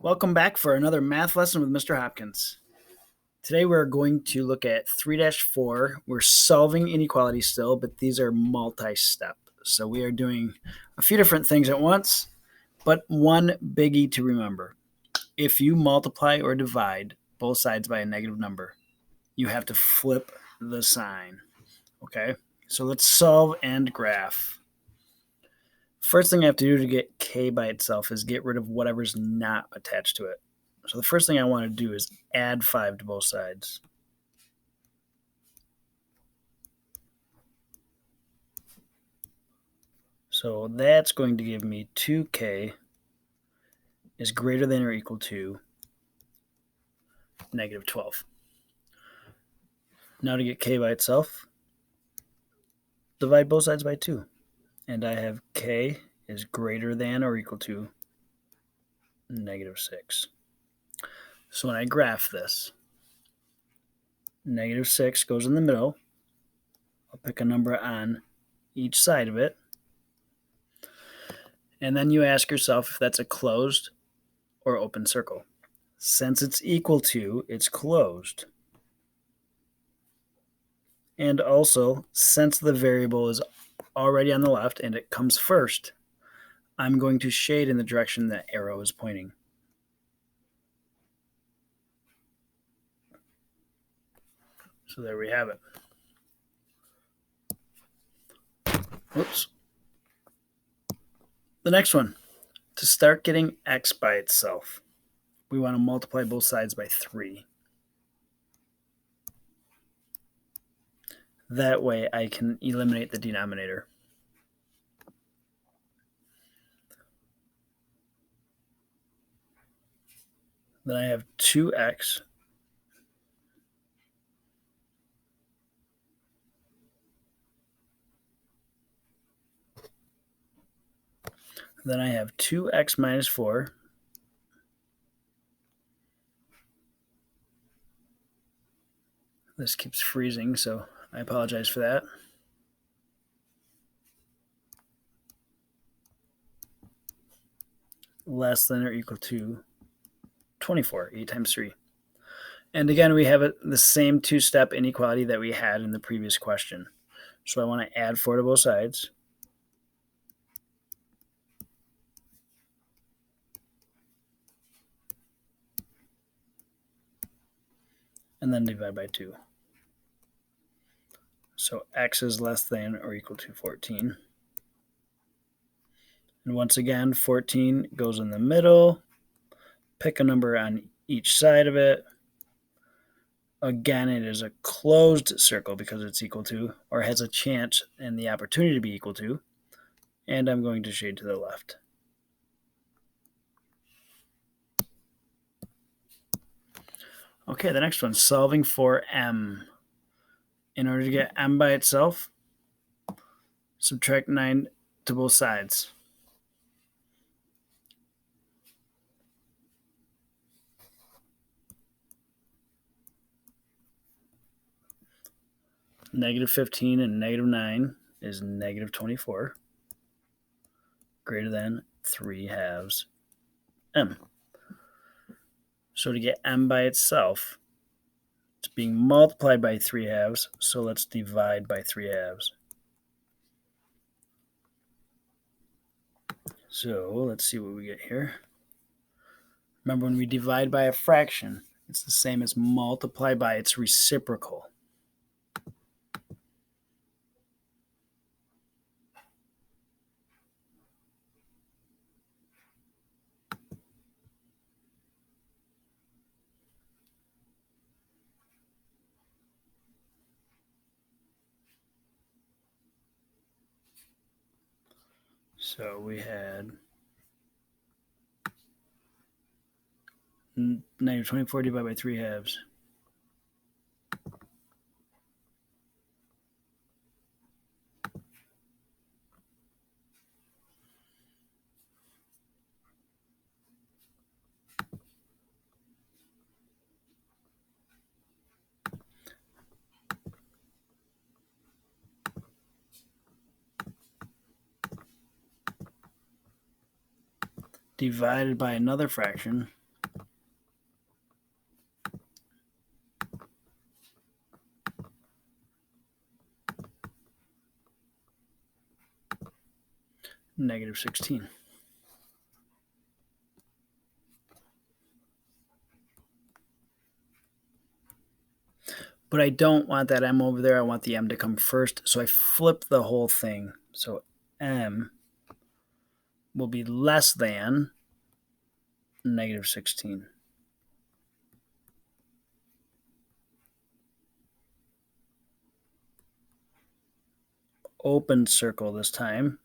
Welcome back for another math lesson with Mr. Hopkins. Today we're going to look at 3-4. We're solving inequalities still, but these are multi-step. So we are doing a few different things at once, but one biggie to remember. If you multiply or divide both sides by a negative number, you have to flip the sign. Okay? So let's solve and graph. First thing I have to do to get k by itself is get rid of whatever's not attached to it. So the first thing I want to do is add 5 to both sides. So that's going to give me 2k is greater than or equal to negative 12. Now to get k by itself, divide both sides by 2. And I have k is greater than or equal to negative 6. So when I graph this, negative 6 goes in the middle. I'll pick a number on each side of it. And then you ask yourself if that's a closed or open circle. Since it's equal to, it's closed. And also, since the variable is already on the left and it comes first, I'm going to shade in the direction that arrow is pointing. So there we have it. Oops. The next one, to start getting x by itself, we want to multiply both sides by 3. That way I can eliminate the denominator. Then I have 2x Then I have 2x minus 4 This keeps freezing, so I apologize for that. Less than or equal to 24, 8 times 3. And again, we have the same two-step inequality that we had in the previous question. So I want to add 4 to both sides. And then divide by 2. So x is less than or equal to 14. And once again, 14 goes in the middle. Pick a number on each side of it. Again, it is a closed circle because it's equal to, or has a chance and the opportunity to be equal to. And I'm going to shade to the left. Okay, the next one, solving for m. In order to get m by itself, subtract 9 to both sides. Negative 15 and negative 9 is negative 24, greater than 3 halves m. So to get m by itself, it's being multiplied by 3 halves, so let's divide by 3 halves. So let's see what we get here. Remember, when we divide by a fraction, it's the same as multiply by its reciprocal. So we had negative 24 divided by 3 halves. Divided by another fraction, negative 16. But I don't want that m over there. I want the m to come first. So I flip the whole thing. So m will be less than negative 16. Open circle this time.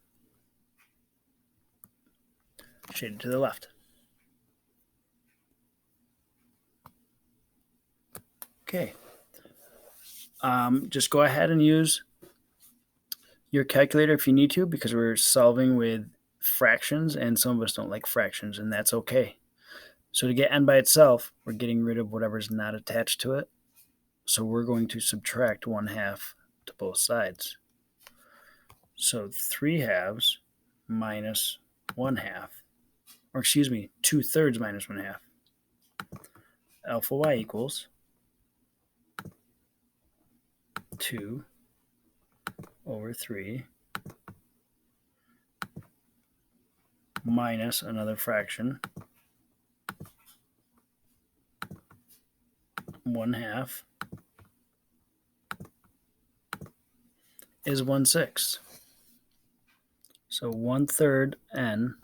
Shaded to the left. Okay. Just go ahead and use your calculator if you need to, because we're solving with fractions and some of us don't like fractions, and that's okay. So to get n by itself, we're getting rid of whatever's not attached to it. So we're going to subtract 1/2 to both sides. So 3/2 minus 1/2, or excuse me, 2/3 minus 1/2. Alpha y equals 2 over 3 minus another fraction, 1/2 is 1/6. So 1/3 n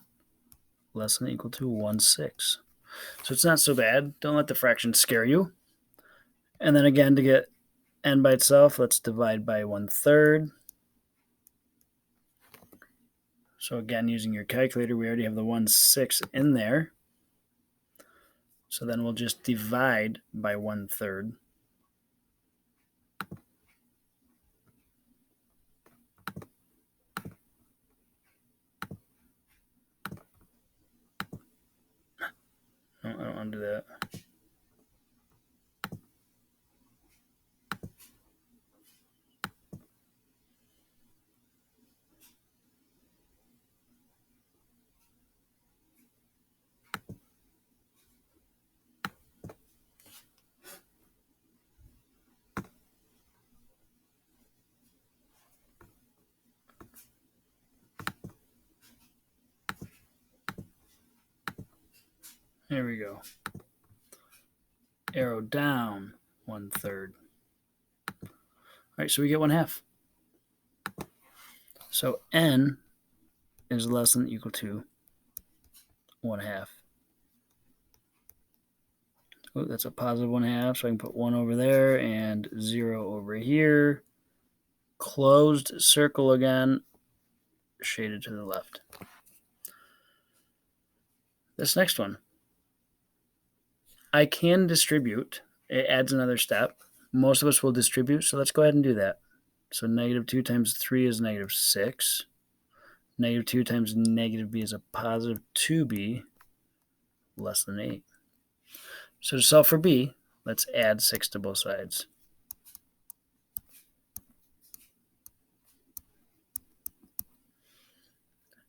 less than or equal to 1/6. So it's not so bad. Don't let the fraction scare you. And then again, to get n by itself, let's divide by 1/3. So again, using your calculator, we already have the 1/6 in there. So then we'll just divide by 1/3. No, I don't want to do that. There we go. Arrow down 1/3. All right, so we get 1/2. So n is less than or equal to 1/2. Oh, that's a positive 1/2, so I can put 1 over there and 0 over here. Closed circle again, shaded to the left. This next one, I can distribute. It adds another step. Most of us will distribute, so let's go ahead and do that. So negative 2 times 3 is negative 6. Negative 2 times negative b is a positive 2b, less than 8. So to solve for b, let's add 6 to both sides.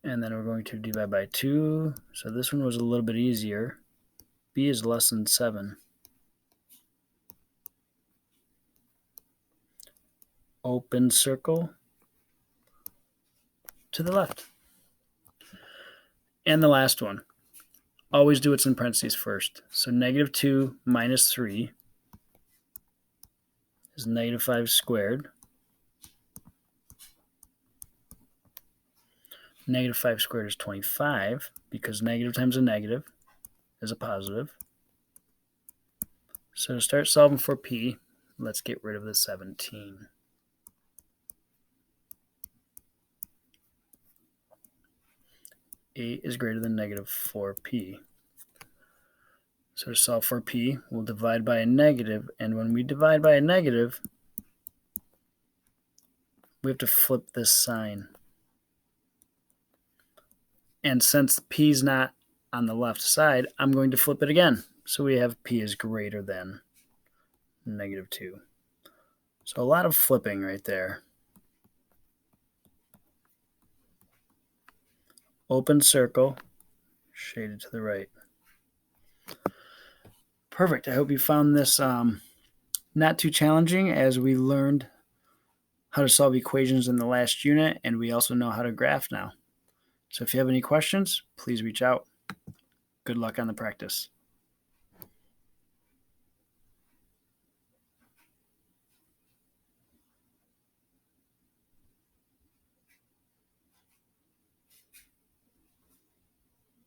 And then we're going to divide by 2. So this one was a little bit easier. B is less than 7. Open circle to the left. And the last one. Always do what's in parentheses first. So negative 2 minus 3 is negative 5 squared. Negative 5 squared is 25, because negative times a negative is a positive. So to start solving for p, let's get rid of the 17. A is greater than negative 4p. So to solve for p, we'll divide by a negative, and when we divide by a negative, we have to flip this sign. And since p is not on the left side, I'm going to flip it again. So we have p is greater than negative 2. So a lot of flipping right there. Open circle, shaded to the right. Perfect. I hope you found this not too challenging, as we learned how to solve equations in the last unit, and we also know how to graph now. So if you have any questions, please reach out. Good luck on the practice.